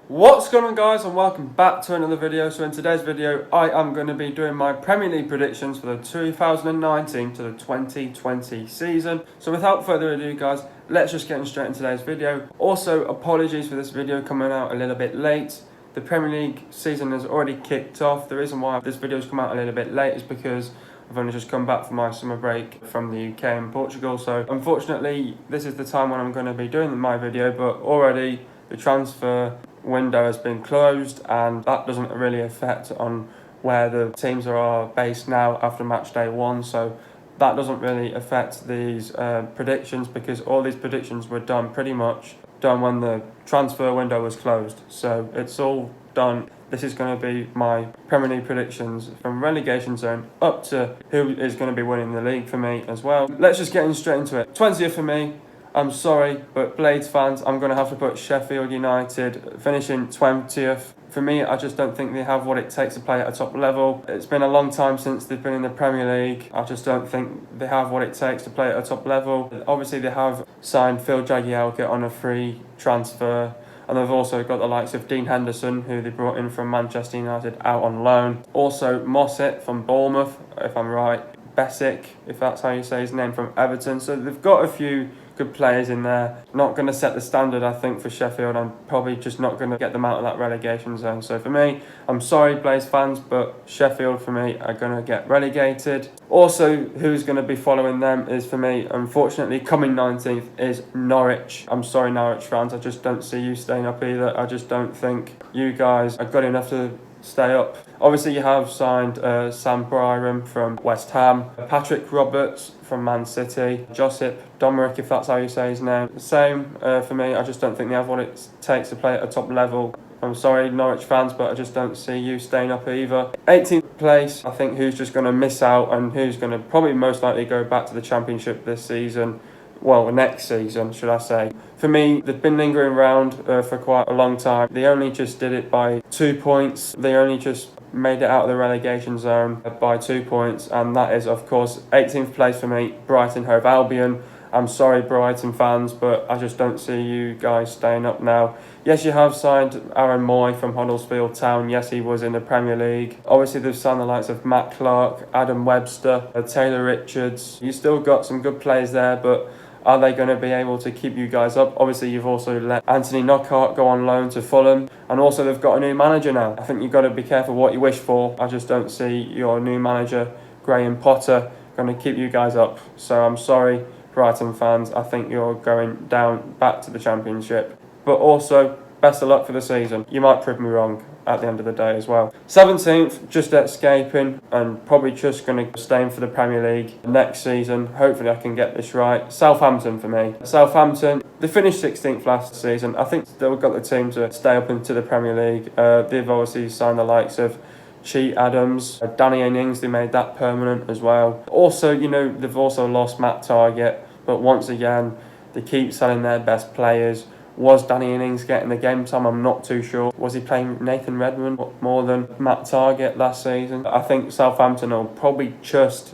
What's going on, guys, and welcome back to another video. So in today's video I am going to be doing my Premier League predictions for the 2019 to the 2020 season. So without further ado, guys, let's just get straight into today's video. Also, apologies for this video coming out a little bit late. The Premier League season has already kicked off. The reason why this video has come out a little bit late is because I've only just come back from my summer break from the UK and Portugal. So unfortunately this is the time when I'm going to be doing my video, but already the transfer window has been closed, and that doesn't really affect on where the teams are based now after match day 1. So that doesn't really affect these predictions, because all these predictions were pretty much done when the transfer window was closed. So it's all done. This is going to be my Premier League predictions from relegation zone up to who is going to be winning the league for me as well. Let's just get straight into it. 20th for me. I'm sorry, but Blades fans, I'm going to have to put Sheffield United finishing 20th. For me, I just don't think they have what it takes to play at a top level. It's been a long time since they've been in the Premier League. I just don't think they have what it takes to play at a top level. Obviously, they have signed Phil Jagielka on a free transfer, and they've also got the likes of Dean Henderson, who they brought in from Manchester United out on loan. Also, Mossett from Bournemouth, if I'm right. Besic, if that's how you say his name, from Everton. So they've got a few good players in there. Not going to set the standard, I think, for Sheffield. I'm probably just not going to get them out of that relegation zone. So for me, I'm sorry, Blaze fans, but Sheffield for me are going to get relegated. Also, who's going to be following them is, for me, unfortunately, coming 19th is Norwich. I'm sorry, Norwich fans, I just don't see you staying up either. I just don't think you guys are good enough to stay up. Obviously, you have signed Sam Byram from West Ham, Patrick Roberts from Man City, Josip Domeric, if that's how you say his name. Same for me. I just don't think they have what it takes to play at a top level. I'm sorry, Norwich fans, but I just don't see you staying up either. 18th place, I think who's just going to miss out and who's going to probably most likely go back to the Championship this season. Well, next season, should I say. For me, they've been lingering around for quite a long time. They only just did it by 2 points. They only just made it out of the relegation zone by 2 points, and that is, of course, 18th place for me, Brighton Hove Albion. I'm sorry, Brighton fans, but I just don't see you guys staying up now. Yes, you have signed Aaron Moy from Huddersfield Town. Yes, he was in the Premier League. Obviously, they've signed the likes of Matt Clark, Adam Webster, Taylor Richards. You still got some good players there, but are they going to be able to keep you guys up? Obviously, you've also let Anthony Knockaert go on loan to Fulham. And also, they've got a new manager now. I think you've got to be careful what you wish for. I just don't see your new manager, Graham Potter, going to keep you guys up. So I'm sorry, Brighton fans. I think you're going down back to the Championship. But also, best of luck for the season. You might prove me wrong at the end of the day as well. 17th, just escaping and probably just going to stay in for the Premier League next season. Hopefully I can get this right. Southampton for me. Southampton, they finished 16th last season. I think they've got the team to stay up into the Premier League. They've obviously signed the likes of Che Adams, Danny Ings, they made that permanent as well. Also, they've also lost Matt Targett, but once again, they keep selling their best players. Was Danny Ings getting the game time? I'm not too sure. Was he playing Nathan Redmond more than Matt Targett last season? I think Southampton will probably just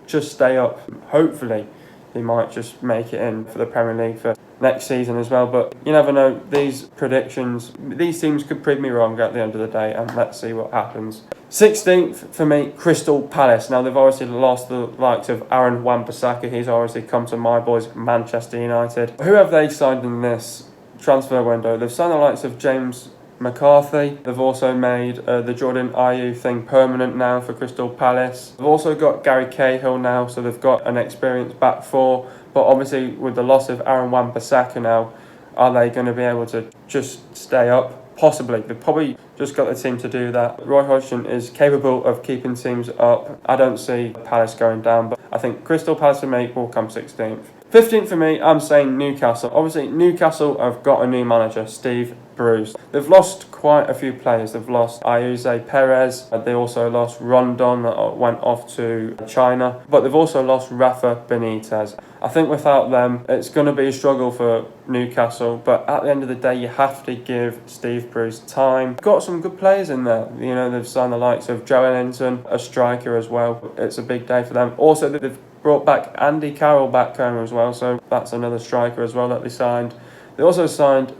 stay up. Hopefully, they might just make it in for the Premier League for next season as well. But you never know. These predictions, these teams could prove me wrong at the end of the day, and let's see what happens. 16th for me, Crystal Palace. Now, they've obviously lost the likes of Aaron Wan-Bissaka. He's obviously come to my boys, Manchester United. Who have they signed in this transfer window? They've signed the likes of James McCarthy. They've also made the Jordan Ayew thing permanent now for Crystal Palace. They've also got Gary Cahill now, so they've got an experienced back four. But obviously, with the loss of Aaron Wan-Bissaka now, are they going to be able to just stay up? Possibly. They've probably just got the team to do that. Roy Hodgson is capable of keeping teams up. I don't see Palace going down, but I think Crystal Palace for me will come 16th. 15th for me, I'm saying Newcastle. Obviously, Newcastle have got a new manager, Steve Bruce. They've lost quite a few players. They've lost Ayuze Perez. They also lost Rondon, that went off to China. But they've also lost Rafa Benitez. I think without them, it's going to be a struggle for Newcastle. But at the end of the day, you have to give Steve Bruce time. Got some good players in there. They've signed the likes of Joe Ellington, a striker as well. It's a big day for them. Also, they've brought back Andy Carroll back home as well. So that's another striker as well that they signed. They also signed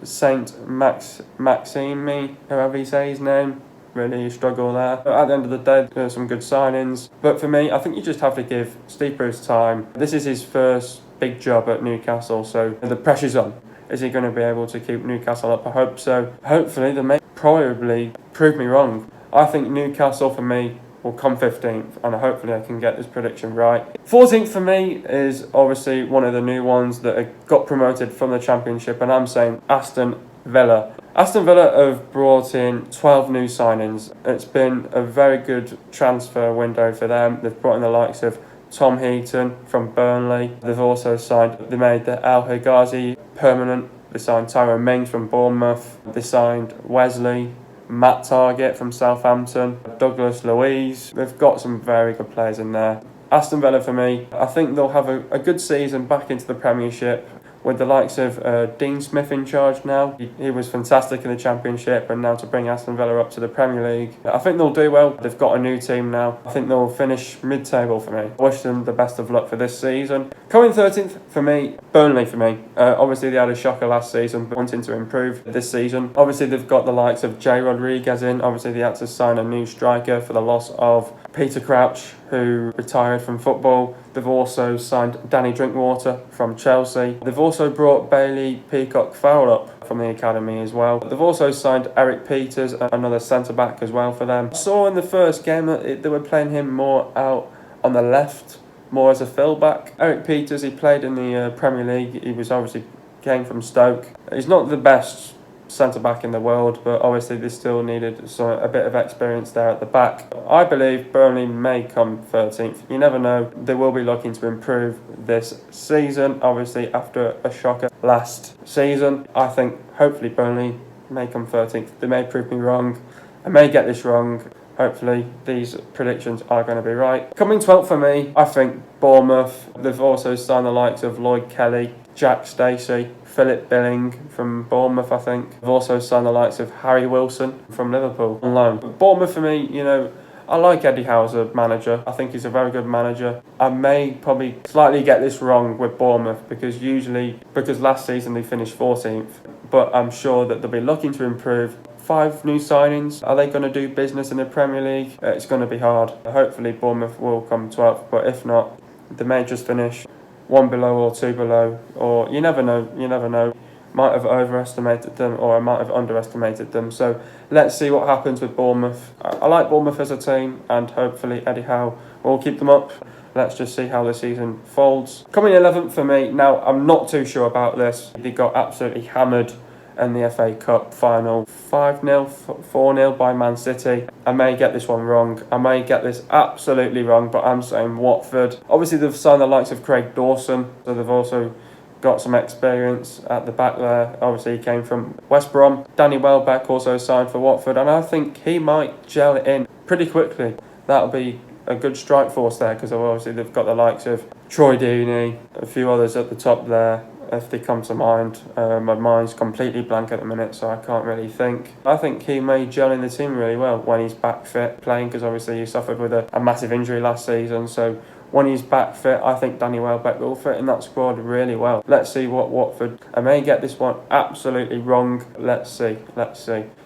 Maxime, however you say his name. Really struggle there. But at the end of the day, there's some good signings. But for me, I think you just have to give Steve Bruce time. This is his first big job at Newcastle, so the pressure's on. Is he going to be able to keep Newcastle up? I hope so. Hopefully, they may probably prove me wrong. I think Newcastle, for me, will come 15th, and hopefully I can get this prediction right. 14th for me is obviously one of the new ones that got promoted from the Championship, and I'm saying Aston Villa. Aston Villa have brought in 12 new signings. It's been a very good transfer window for them. They've brought in the likes of Tom Heaton from Burnley. They've also signed, they made the El Higazi permanent. They signed Tyrone Mings from Bournemouth. They signed Wesley, Matt Targett from Southampton, Douglas Luiz. They've got some very good players in there. Aston Villa for me, I think they'll have a good season back into the Premiership with the likes of Dean Smith in charge now. He was fantastic in the Championship, and now to bring Aston Villa up to the Premier League. I think they'll do well. They've got a new team now. I think they'll finish mid-table for me. I wish them the best of luck for this season. Coming 13th for me, Burnley for me. Obviously they had a shocker last season, but wanting to improve this season. Obviously they've got the likes of Jay Rodriguez in. Obviously they had to sign a new striker for the loss of Peter Crouch, who retired from football. They've also signed Danny Drinkwater from Chelsea. They've also brought Bailey Peacock-Fowler up from the academy as well. They've also signed Eric Peters, another centre-back as well for them. I saw in the first game that they were playing him more out on the left, more as a full-back. Eric Peters, he played in the Premier League. He was obviously came from Stoke. He's not the best centre-back in the world, but obviously they still needed a bit of experience there at the back. I believe Burnley may come 13th. You never know. They will be looking to improve this season, obviously after a shocker last season. I think hopefully Burnley may come 13th. They may prove me wrong. I may get this wrong. Hopefully these predictions are going to be right. Coming 12th for me, I think Bournemouth. They've also signed the likes of Lloyd Kelly, Jack Stacey, Philip Billing from Bournemouth, I think. They've also signed the likes of Harry Wilson from Liverpool on loan. But Bournemouth for me, you know, I like Eddie Howe as a manager. I think he's a very good manager. I may probably slightly get this wrong with Bournemouth because last season they finished 14th, but I'm sure that they'll be looking to improve. 5 new signings. Are they going to do business in the Premier League? It's going to be hard. Hopefully Bournemouth will come 12th, but if not, they may just finish 1 below or 2 below, or you never know. Might have overestimated them, or I might have underestimated them. So let's see what happens with Bournemouth. I like Bournemouth as a team, and hopefully Eddie Howe will keep them up. Let's just see how the season folds. Coming 11th for me. Now, I'm not too sure about this. They got absolutely hammered in the FA Cup final, 5-0, 4-0 by Man City. I may get this one wrong. I may get this absolutely wrong, but I'm saying Watford. Obviously, they've signed the likes of Craig Dawson, so they've also got some experience at the back there. Obviously, he came from West Brom. Danny Welbeck also signed for Watford, and I think he might gel it in pretty quickly. That'll be a good strike force there, because obviously they've got the likes of Troy Deeney, a few others at the top there. If they come to mind, my mind's completely blank at the minute, so I can't really think. I think he may gel in the team really well when he's back fit playing, because obviously he suffered with a massive injury last season. So when he's back fit, I think Danny Welbeck will fit in that squad really well. Let's see what Watford. I may get this one absolutely wrong. Let's see.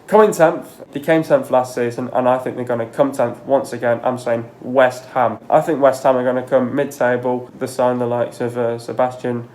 Coming 10th, they came 10th last season, and I think they're going to come 10th once again. I'm saying West Ham. I think West Ham are going to come mid-table. They signed the likes of Sebastian,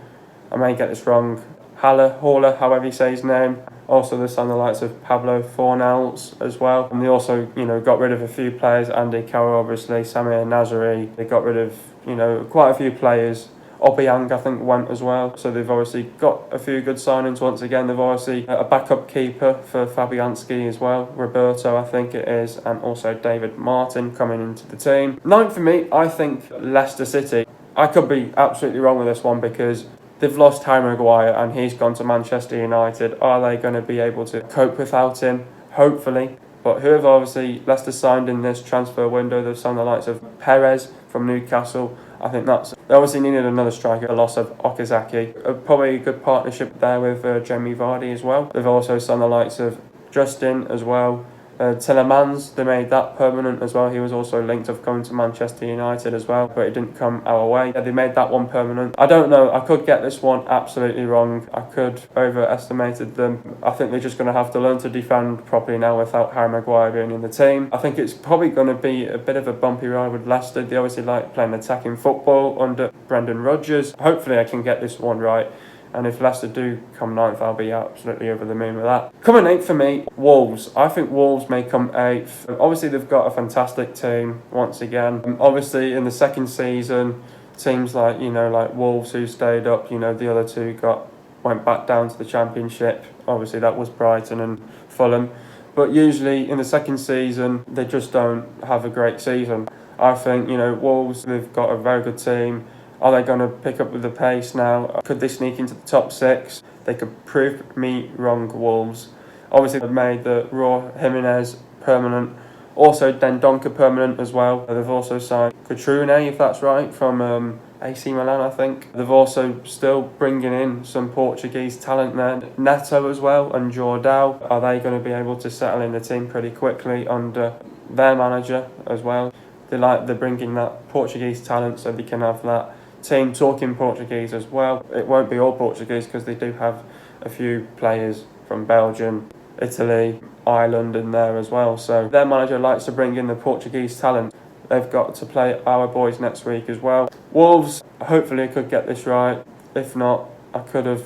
I may get this wrong, Haller, however you say his name. Also, they signed the likes of Pablo Fornals as well. And they also, got rid of a few players. Andy Carroll, obviously, Samir Nasri. They got rid of, quite a few players. Obiang, I think, went as well. So they've obviously got a few good signings once again. They've obviously a backup keeper for Fabianski as well. Roberto, I think it is. And also David Martin coming into the team. 9th for me, I think Leicester City. I could be absolutely wrong with this one because they've lost Harry Maguire and he's gone to Manchester United. Are they going to be able to cope without him? Hopefully. But who have obviously Leicester signed in this transfer window? They've signed the likes of Perez from Newcastle. I think they obviously needed another striker. The loss of Okazaki. Probably a good partnership there with Jamie Vardy as well. They've also signed the likes of Justin as well. Tillemans, they made that permanent as well. He was also linked of coming to Manchester United as well, but it didn't come our way. Yeah, they made that one permanent. I don't know, I could get this one absolutely wrong. I could overestimated them. I think they're just going to have to learn to defend properly now without Harry Maguire being in the team. I think it's probably going to be a bit of a bumpy ride with Leicester. They obviously like playing attacking football under Brendan Rodgers. Hopefully I can get this one right. And if Leicester do come 9th, I'll be absolutely over the moon with that. Coming 8th for me, Wolves. I think Wolves may come 8th. Obviously, they've got a fantastic team once again. Obviously, in the second season, teams like Wolves who stayed up, the other two went back down to the Championship. Obviously, that was Brighton and Fulham. But usually, in the second season, they just don't have a great season. I think, Wolves, they've got a very good team. Are they going to pick up with the pace now? Could they sneak into the top 6? They could prove me wrong, Wolves. Obviously, they've made the Raw Jimenez permanent. Also, Dendoncker permanent as well. They've also signed Cutrone, if that's right, from AC Milan, I think. They've also still bringing in some Portuguese talent there. Neto as well and Jordao. Are they going to be able to settle in the team pretty quickly under their manager as well? They're bringing that Portuguese talent so they can have that team talking Portuguese as well. It won't be all Portuguese because they do have a few players from Belgium, Italy, Ireland in there as well. So their manager likes to bring in the Portuguese talent. They've got to play our boys next week as well. Wolves, hopefully I could get this right. If not, I could have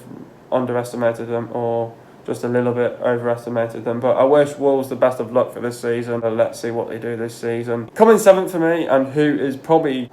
underestimated them or just a little bit overestimated them. But I wish Wolves the best of luck for this season. Let's see what they do this season. Coming 7th for me, and who is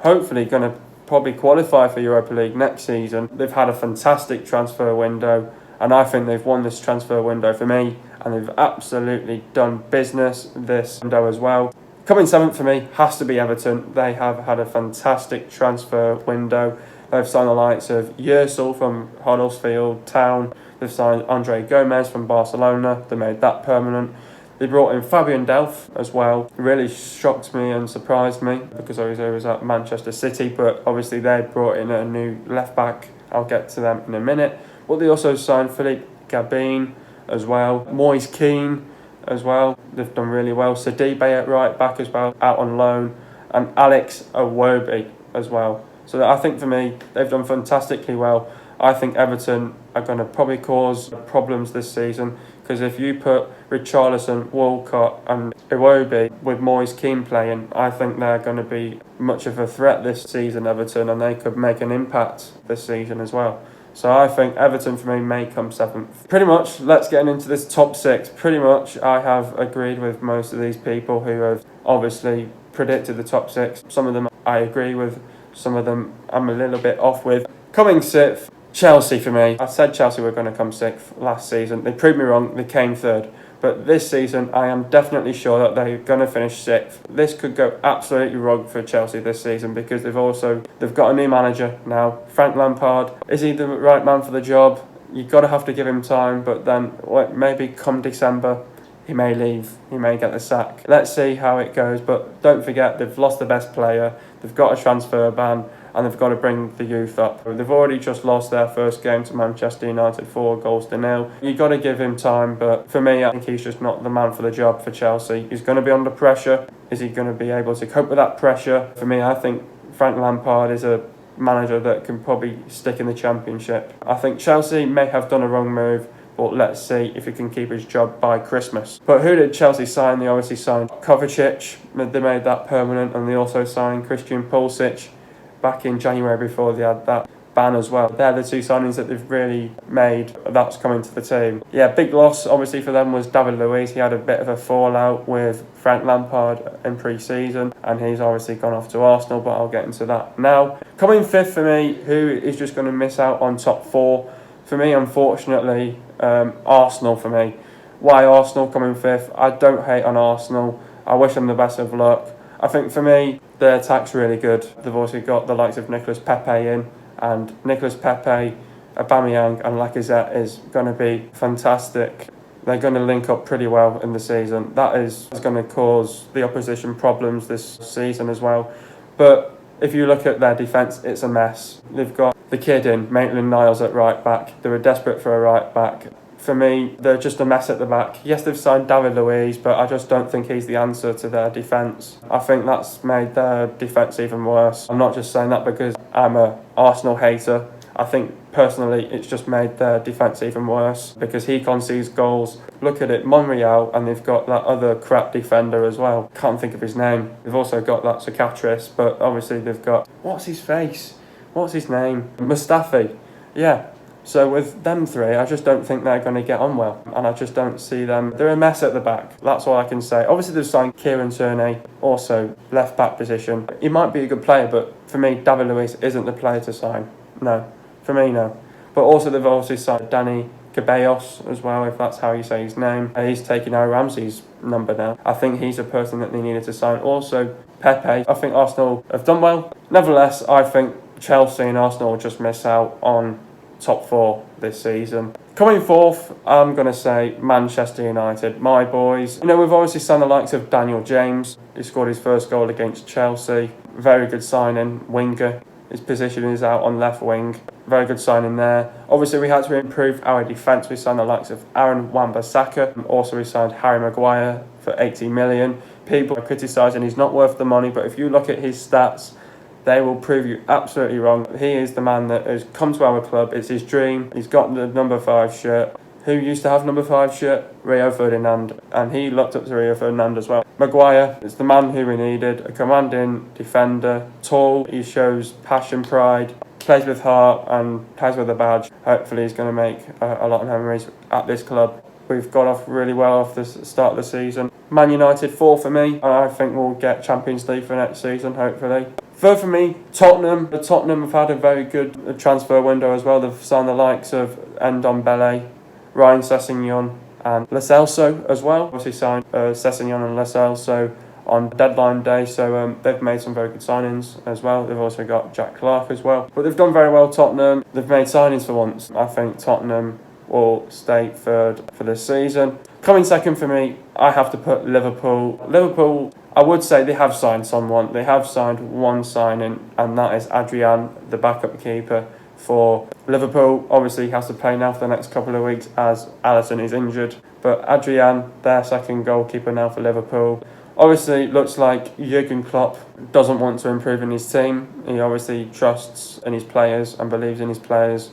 hopefully going to qualify for Europa League next season. They've had a fantastic transfer window, and I think they've won this transfer window for me, and they've absolutely done business this window as well. Coming 7th for me has to be Everton. They have had a fantastic transfer window. They've signed the likes of Yersel from Huddersfield Town. They've signed Andre Gomez from Barcelona. They made that permanent. They brought in Fabian Delph as well. It really shocked me and surprised me because I was at Manchester City, but obviously they brought in a new left back. I'll get to them in a minute. But they also signed Philippe Gabin as well. Moise Keane as well. They've done really well. Sidibe at right back as well, out on loan. And Alex Iwobi as well. So I think for me, they've done fantastically well. I think Everton are going to probably cause problems this season because if you put Richarlison, Walcott and Iwobi with Moise Keane playing, I think they're going to be much of a threat this season, Everton, and they could make an impact this season as well. So I think Everton for me may come 7th. Pretty much, let's get into this top 6. Pretty much, I have agreed with most of these people who have obviously predicted the top 6. Some of them I agree with, some of them I'm a little bit off with. Coming 6th, Chelsea for me. I said Chelsea were going to come 6th last season. They proved me wrong, they came 3rd. But this season, I am definitely sure that they're going to finish 6th. This could go absolutely wrong for Chelsea this season because they've got a new manager now, Frank Lampard. Is he the right man for the job? You've got to have to give him time, but then maybe come December, he may leave, he may get the sack. Let's see how it goes, but don't forget they've lost the best player, they've got a transfer ban, and they've got to bring the youth up. They've already just lost their first game to Manchester United 4-0. You've got to give him time, but for me, I think he's just not the man for the job for Chelsea. He's going to be under pressure. Is he going to be able to cope with that pressure? For me, I think Frank Lampard is a manager that can probably stick in the Championship. I think Chelsea may have done a wrong move, but let's see if he can keep his job by Christmas. But who did Chelsea sign? They obviously signed Kovacic. They made that permanent, and they also signed Christian Pulisic back in January before they had that ban as well. They're the two signings that they've really made that's coming to the team. Yeah, big loss obviously for them was David Luiz. He had a bit of a fallout with Frank Lampard in pre-season and he's obviously gone off to Arsenal, but I'll get into that now. Coming 5th for me, who is just going to miss out on top 4? For me, unfortunately, Arsenal for me. Why Arsenal coming 5th? I don't hate on Arsenal. I wish them the best of luck. I think for me, their attack's really good. They've also got the likes of Nicolas Pepe in, and Nicolas Pepe, Aubameyang and Lacazette is going to be fantastic. They're going to link up pretty well in the season. That is going to cause the opposition problems this season as well. But if you look at their defence, it's a mess. They've got the kid in, Maitland-Niles at right back. They were desperate for a right back. for me, they're just a mess at the back. Yes, they've signed David Luiz, but I just don't think he's the answer to their defence. I think that's made their defence even worse. I'm not just saying that because I'm an Arsenal hater. I think personally it's just made their defence even worse because he concedes goals. Look at it, Monreal, and they've got that other crap defender as well. Can't think of his name. They've also got that Cicatrice, but obviously they've got... What's his face? What's his name? Mustafi. Yeah. So with them three, I just don't think they're going to get on well. And I just don't see them. They're a mess at the back. That's all I can say. Obviously, they've signed Kieran Tierney, also left-back position. He might be a good player, but for me, David Luiz isn't the player to sign. No. For me, no. But also, they've also signed Danny Ceballos as well, if that's how you say his name. He's taking Aaron Ramsey's number now. I think he's a person that they needed to sign. Also, Pepe. I think Arsenal have done well. Nevertheless, I think Chelsea and Arsenal will just miss out on top four this season. Coming fourth, I'm going to say Manchester United, my boys. You know, we've obviously signed the likes of Daniel James. He scored his first goal against Chelsea. Very good signing, winger. His position is out on left wing. Very good signing there. Obviously, we had to improve our defence. We signed the likes of Aaron Wan-Bissaka. Also, we signed Harry Maguire for 80 million. People are criticising he's not worth the money, but if you look at his stats, they will prove you absolutely wrong. He is the man that has come to our club. It's his dream. He's got the number 5 shirt. Who used to have number 5 shirt? Rio Ferdinand. And he looked up to Rio Ferdinand as well. Maguire is the man who we needed. A commanding defender. Tall. He shows passion, pride. Plays with heart and plays with a badge. Hopefully he's going to make a lot of memories at this club. We've got off really well off the start of the season. Man United 4 for me. I think we'll get Champions League for next season, hopefully. Third for me, Tottenham. Tottenham have had a very good transfer window as well. They've signed the likes of Ndombele, Ryan Sessegnon and Lo Celso as well. Obviously signed Sessegnon and Lo Celso on deadline day, so they've made some very good signings as well. They've also got Jack Clark as well. But they've done very well, Tottenham. They've made signings for once. I think Tottenham will stay third for this season. Coming second for me, I have to put Liverpool. Liverpool, I would say they have signed someone. They have signed one signing, and that is Adrian, the backup keeper for Liverpool. Obviously, he has to play now for the next couple of weeks as Alisson is injured. But Adrian, their second goalkeeper now for Liverpool. Obviously, it looks like Jurgen Klopp doesn't want to improve in his team. He obviously trusts in his players and believes in his players,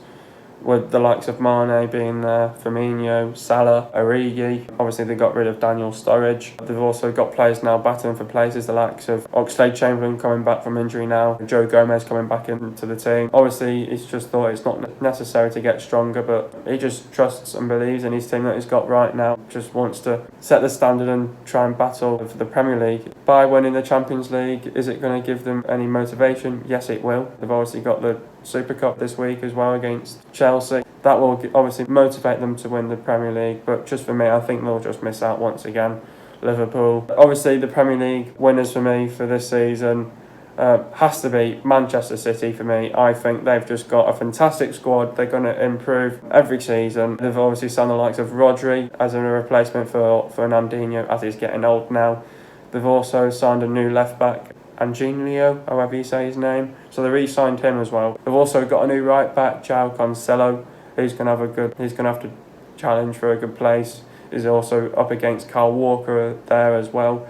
with the likes of Mane being there, Firmino, Salah, Origi. Obviously, they got rid of Daniel Sturridge. They've also got players now battling for places, the likes of Oxlade-Chamberlain coming back from injury now, Joe Gomez coming back into the team. Obviously, he's just thought it's not necessary to get stronger, but he just trusts and believes in his team that he's got right now. Just wants to set the standard and try and battle for the Premier League. By winning the Champions League, is it going to give them any motivation? Yes, it will. They've obviously got the Super Cup this week as well against Chelsea. That will obviously motivate them to win the Premier League, but just for me, I think they'll just miss out once again. Liverpool. Obviously, the Premier League winners for me for this season has to be Manchester City for me. I think they've just got a fantastic squad. They're going to improve every season. They've obviously signed the likes of Rodri as a replacement for Fernandinho as he's getting old now. They've also signed a new left-back, Angelino, however you say his name. So they re-signed him as well. They've also got a new right back, João Cancelo, who's going to have to challenge for a good place. He's also up against Kyle Walker there as well.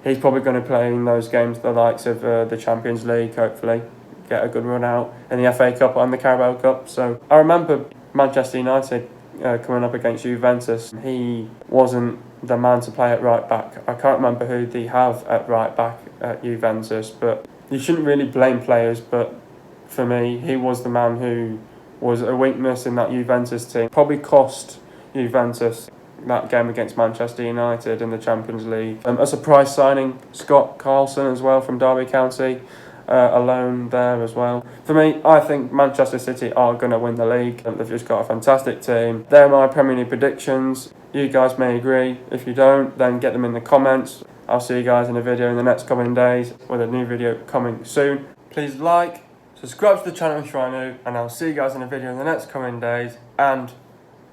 He's probably going to play in those games, the likes of the Champions League, hopefully get a good run out in the FA Cup and the Carabao Cup. So I remember Manchester United coming up against Juventus. He wasn't the man to play at right back. I can't remember who they have at right back at Juventus, but you shouldn't really blame players, but for me, he was the man who was a weakness in that Juventus team. Probably cost Juventus that game against Manchester United in the Champions League. A surprise signing, Scott Carlson as well from Derby County, alone there as well. For me, I think Manchester City are going to win the league. They've just got a fantastic team. They're my Premier League predictions. You guys may agree. If you don't, then get them in the comments. I'll see you guys in a video in the next coming days with a new video coming soon. Please like, subscribe to the channel if you are new, and I'll see you guys in a video in the next coming days, and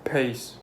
peace.